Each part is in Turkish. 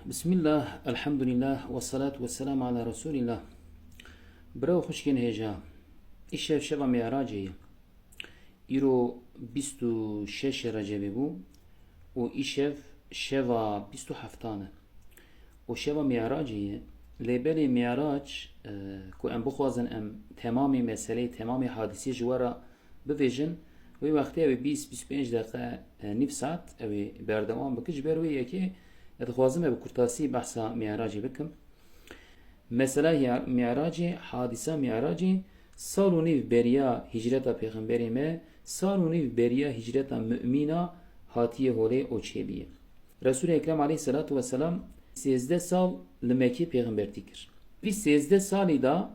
Bismillah, elhamdülillah, ve salatu ve selamu ala Resulillah. Bravo hoşgen heja. İşev şeva mi'raciye. İro 26 Recebi bu. O işev şeva 27. O şeva mi'raciye. Lebeli mi'rac ku em bixwazin em temamı meseleyi, temamı hadisi jwara bivêjin. Ve vakti ev 20-25 dakika nif saat ev berdewam bikij ber ve yeki دخوازم به کرتاسی بحثا معراجی بکم مثلا معراجی حادثه معراجی سال و نیو بریا هجرت پیغمبری ما سال و نیو بریا هجرت مؤمنا هاتیه هوله اوچیبیه رسول اکرم علیه الصلاة والسلام 13 سال لمکی پیغمبرتی کر وی 13 سالی دا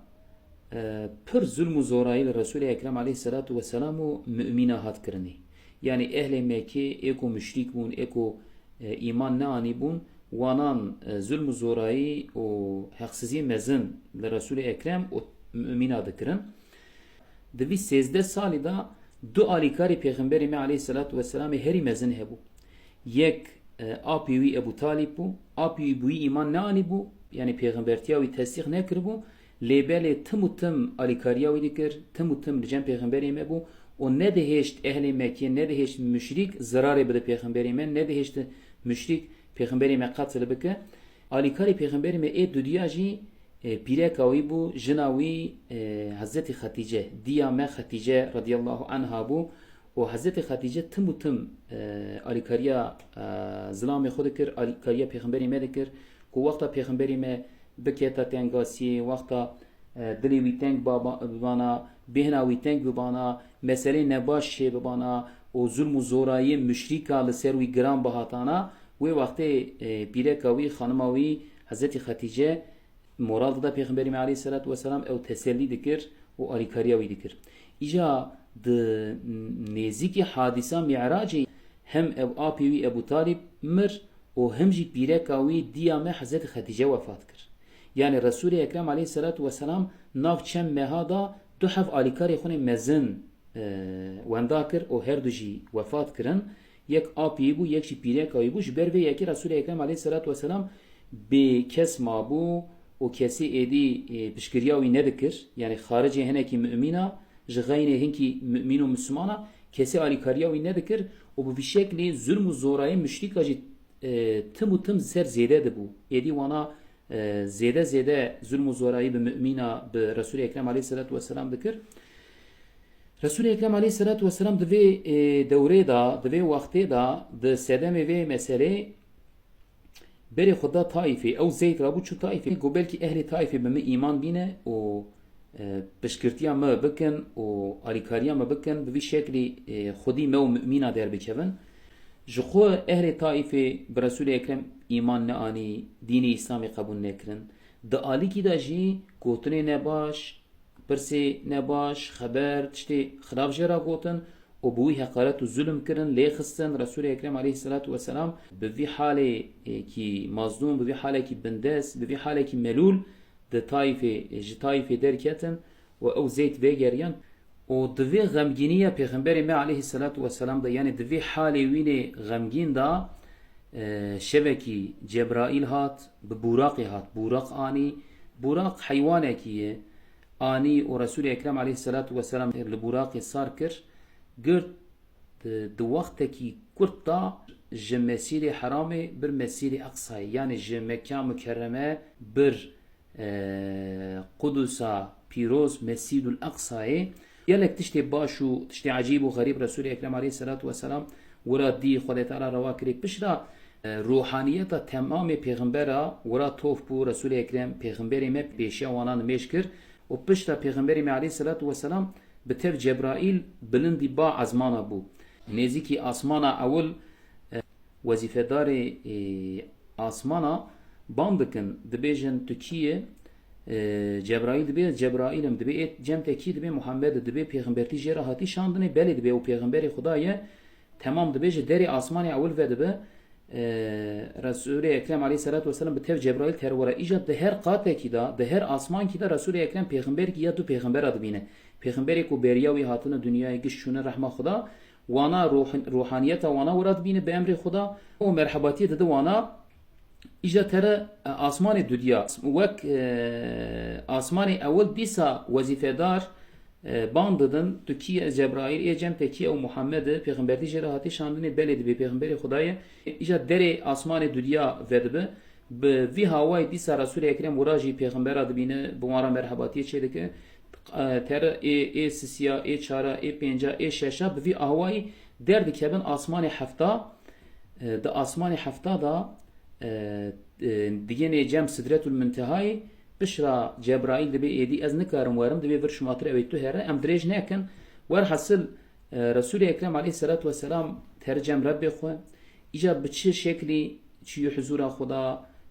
پر ظلم و زورایی رسول اکرم علیه الصلاة والسلام و مؤمنا هات کرنی yani ehl Mekke eko müşrik bun eko iman ne ani bun vanan zulm zorayı o haksızı mezin le Resul-i Ekrem o mümin adıkırın. Devi 13 sali da du alikari Peygamberime aleyhissalatu vesselam heri mezin hebu. Yek apiwi Ebu Talib bu, apiwi bu iman ne ani bu yani peygambertiyavi tasdik ne kır bu. Lebele tım alikariyavi dikir, tım rican peygamberime bu. O ne de heşt ehli Mekke ne de heşt müşrik zararı bide peygamberime ne de heşt müşrik peygamberime katıl bike alikari peygamberime dünyacı pirekavi bu jinavi Hazreti Hatice diyame Hatice radıyallahu anha bu o Hazreti Hatice tım alikariya zilame xudikir alikariya peygamberime dikir ku vakta peygamberime biketa tengasi vakta dili wî teng bibana bihna wî teng bibana mesele nebaş şey bibana o zulm û zorayê müşrika li ser wî giran bihatana wê wextê pîreka wî xanima wî Hezretî Hatice moral dida Peyxemberî me aleyhissalatu vesselam ew tesellî dikir û alîkariya wî dikir. Îja di nêzîkî hadîsa mi'racê hem ev apê wî Ebu Talib mir û hem jî pîreka wî diya me Hezretî Hatice wefat kir. Yani Resul-i Ekrem aleyhissalatu vesselam nav çem mehada du hev alikari xune mezin wenda kir o her du jî wefat kirin yek apî bû yek jî pîrekayî bû ji ber vê yekî Resul-i Ekrem aleyhissalatu vesselam bê kes mabû o kesî êdî piştgiriya wî nedikir yani xaricê hinekî mümîna ji xeynê hinkî mümîn û Müslümana kesî alikariya wî nedikir û bi vî şeklî zulm û zorayê müşrika jî tim û tim ser zêde dibû êdî wana zede zulm û zorayî bi mümîna bi Resul-i Ekrem aleyhissalatu vesselam dikir. Resul-i Ekrem aleyhissalatu vesselam di vê dewrê da, di vê wextê da, di sedemê vê meselê berê xwe da Taîfê, ew zeyt rabû çû Taîfê, got belkî ehlê Taîfê bi me îman bîne û piştgirtiya me bikin û alîkariya me bikin, bi vî şeklî xwedî me û mümîna derbikevin. Ji xwe ehlê Taîfê bi Resul-i Ekrem îman ne anî, dînê İslamê qebûl nekirin. Di alîkî da jî gotinê nebaş, pirsê nebaş, xeber, tiştê xirab jê ra gotin û bi wî heqaret û zulm kirin, lê xistin Resul-i Ekrem aleyhissalatu vesselam bi vî halekî mazlûm, bi vî halekî bindest, bi vî halekî melûl di Taîfê ji Taîfê derketin û ew zeyt vêgeriyan. O di vê xemgîniya Peyxemberê me aleyhissalatu vesselam da yani di vê halê wînê xemgîn da şevekî Cebraîl hat bi buraqê hat. Buraq anî, buraq heywanekî ye. Anî û Resul-i Ekrem aleyhissalatu vesselam li buraqê sar kir. Girt di wextekî kurt da ji Mesîrê Heramê bir Mesîrê Aqsayê yani ji Mekka Mükerreme bir Kudusa pîroz Mesîdul Aqsayê gelek tiştê baş û tiştê acîb û xerîb Resul-i Ekrem aleyhissalatu vesselam wira dî Xwedê Teala rewa kirê pişra ruhaniyeta temamê pêxembera wira tof bû Resul-i Ekrem pêxemberê me pêşiya wanan mêj kir û pişta pêxemberê me aleyhissalatu vesselam bi tev Cebraîl bilindî ba ezmana bû. Nêzîkî asmana ewil wezîfedarê asmana bang dikin dibêjin tu kî ye Cebraîl dibe Cebraîlim dibe cem tekî dibe Muhammed dibe peygambertî jê re hatî şandinê belê dibe û peygamberê Xuda ye temam dibe ji derê asmanê ewil ve dibe Resul-i Ekrem aleyhissalatu vesselam bi tev Cebraîl terwara îja di her qatekî da di her asmankî da Resul-i Ekrem peygamberkî ya du peygamber dibîne peygamberê ku beriya wî hatine dunyayê giş şûne rehma Xuda wana ruhaniyeta wana wira dibîne bi emrê Xuda û merhebatiyê dide wana إجا ترى آسمان دنيا وك آسمان أول ديسا وظيفة دار بانددن تو کی جبرائیل ایجم تکی او محمد پیغمبری جراحتی شاندنی بلد به پیغمبری خدای ایجا در آسمان دنیا ودبه به وی هوای دیسا رسول اکرم وراجی پیغمبر دبینه بوارا مرحباتی چه دکه تر ای سیا ای چارا ای پنجا ای ششا به وی هوای درد کبن آسمان هفتا د آسمان هفتا دا دیگه جم سدرت المنتهای بشرا جبرائیل دبی ایدی از نکارم وارم دبی ورش ماتر اوی تو هره ام دريج نکن ور حاصل رسول اکرم علیه الصلاة والسلام ترجم رب خو ایجا بچه شکلی چی حضور خدا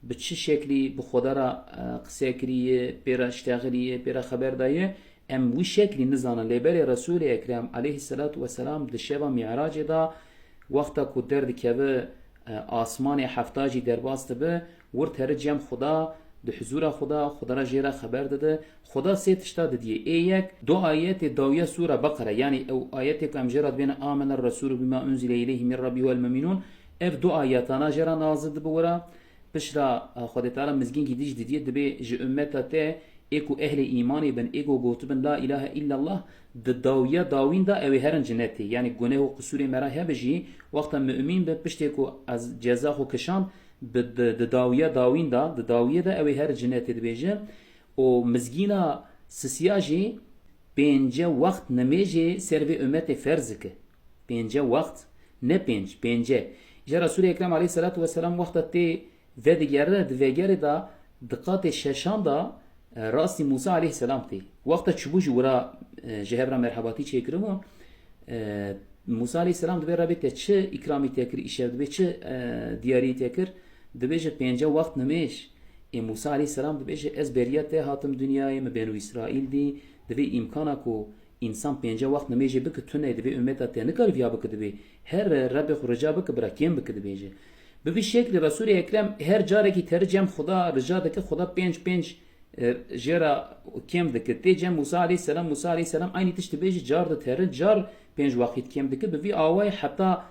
بچه شکلی بخدا را قصه کریه پیرا اشتغلیه پیرا خبر دایه ام وی شکلی نزانه لیبر رسول اکرم علیه الصلاة والسلام دشبه معراج دا وقتا کو درد که آسمان هفتاجی درباست به ور ترجم خدا ده حضور خدا را جیرا خبر داده خدا سه تشتا دیه یک دو آیت داویه سوره بقره یعنی او آیت که امجرد بین آمن الرسول بما انزل الیه من ربی والمؤمنون اف دو آیتانا جرا نازل بورا بشرا خدا تعالی مزگین کی دیج دیه دبی ج امتا ته اكو اهل ايماني بن اكو قوتبن لا اله الا الله داوية داوين دا اوي هرن جنتي يعني گناه و قصور مراه بجي وقتا مؤمن بپشتكو از جزاخو كشان داوية داوين دا داوية دا اوي هر جنتي دبيجه و مزگينا سسياجي بينجا وقت نميجي سروي امت فرزكه بينجا وقت نه بينجا جا رسول اكرم عليه الصلاة والسلام وقتا تي ودگره دوگره دا دقات ششان دا راستی موسی علیه السلام تی وقت چبوج ورا جهبر مرحباتی چه کرمون موسی علیه السلام دبی رابطه چه اکرامی تکر ایشب دبی چه دیاری تکر دبی جه پنجه وقت نمیش موسی علیه السلام دبی جه از بریت هاتم دنیای مبینو اسرائیل دی دبی امکانا کو انسان پنجه وقت نمیشه بک تونه دبی امت ته نکار ویا بک دبی هر رب خرجا بک براکیم بک دبی جه به شکل رسول اکرم هر جاره کی ترجم خدا رجا دک خدا پنج جرا کم دکه تیجم موسی علیه السلام aynı tişte beji car da terin car 5 vakit kem dike be vi avay hatta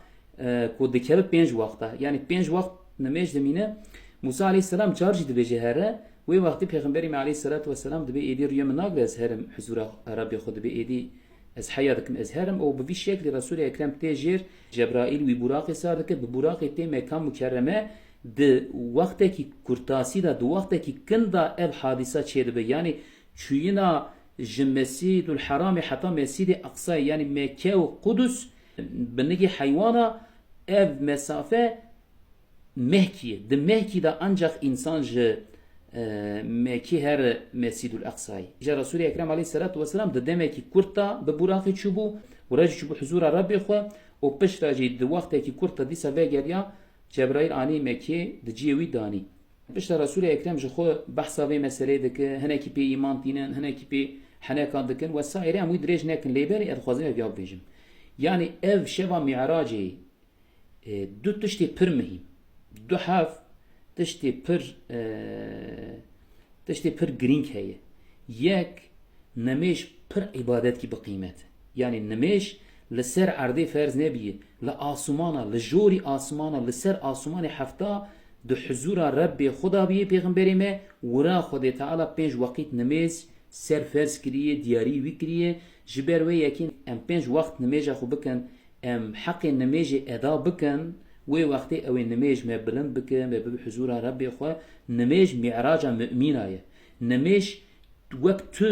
ko dike 5 vakta yani 5 vakt nemej demine Musa علیه السلام car jid beji hera ve vakti peygamberi aleyhissalatu vesselam de be edir yem nagres herim huzura rabbi khud be edi ez hayadıkım ez herim o bu şekli Resul-i Ekrem tejir Cebrail ve Burak esardike bu Burak ete mekan mükerreme de vakteki kurtasi da de vakteki kında ev hadisa çedbe yani çuyina Mescidul Haram hatta Mescid-i Aksa yani Mekke ve Kudüs benegi hayvana ev mesafe Mekki de Mekki'de ancak insan Mekki her Mescidul Aksa'yı. İşte Resul-i Ekrem aleyhissalatu vesselam de demek ki kurta be burakı çubu ورج çubu huzura Rabbi xwe o pişraji de vakteki kurta disa ve geriya Cebrail ani Mekke de ciwi dani. Pişta Resul-i Ekrem ji xwe bahsa ve mesele dike heneki pe iman tinen heneki pe hanekan dikin vesaire am idrej nekin leber et xwazim ev yab bejim. Yani ev şeva mi'raci du tiştê pir mihim. Du hav tiştê pir girîng heye. Yek nemeş pir ibadet ki bi qîmet. Yani nemeş li ser erdê ferz nebiye. Li asmana, li jorî asmana, li ser asmanê hefta di huzura Rabbê Xuda biye pêxemberê me wira Xwedê Teala 5 waqît nemêz ser ferz kiriye, diyarî wî kiriye. Ji ber wê yekîn em 5 waqt nemêja xwe bikin, em heqê nemêjê eda bikin. وی وقتی اوی نمیج می بلند بکه می به حضور ربی خو نمیج معراج مؤمنایه نمیج وقت تو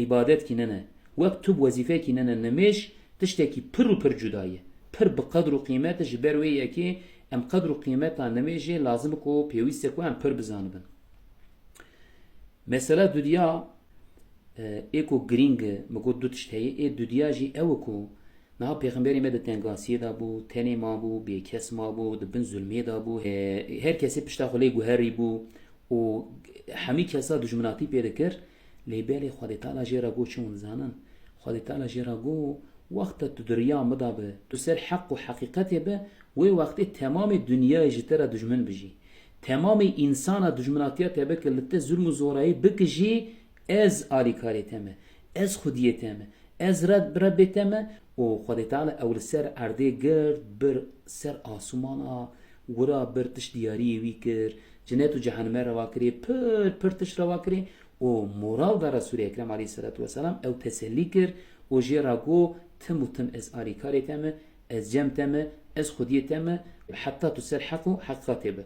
عبادت کیننه وقت تو وظیفه کیننه نمیج تشتکی پر و پر جدایه پر بقدر و قیمت جبر وی یکی ام قدر و قیمت نمیج لازم کو پیوسته کو ام پر بزانبن مثلا دنیا اکو گرینگ مگو دو تشتهی ای دنیا جی او کو نه پیغمبری مد تنگاسی دا بو تنی ما بو بی کس ما بو دبن ظلمی دا بو هر کسی پشتا خلی گوهری بو و همی کسا دجمناتی پیدا کر لیبالی خواهد تعالی جیرا گو چون زانن خواهد تعالی جیرا گو وقت تو دریا مدا به تو سر حق و حقیقت به وی وقتی تمام دنیا جتر دجمن بجی تمام انسان دجمناتیت به که لته ظلم و زورایی بکجی از آلی کاریتمه از خودیتمه از ربتمه و خدای تعالی اول سر ارده گرد بر سر آسمانا ورا برتش دیاری وی کر جنت و جهنم روا کری پرتش روا کری و مورال در رسول اکرم علیه الصلاة والسلام او تسلی کر و جیرا گو تم و تم از آریکاری تمه از جم تمه از خودی تمه حتی تسر حق و حقا تبه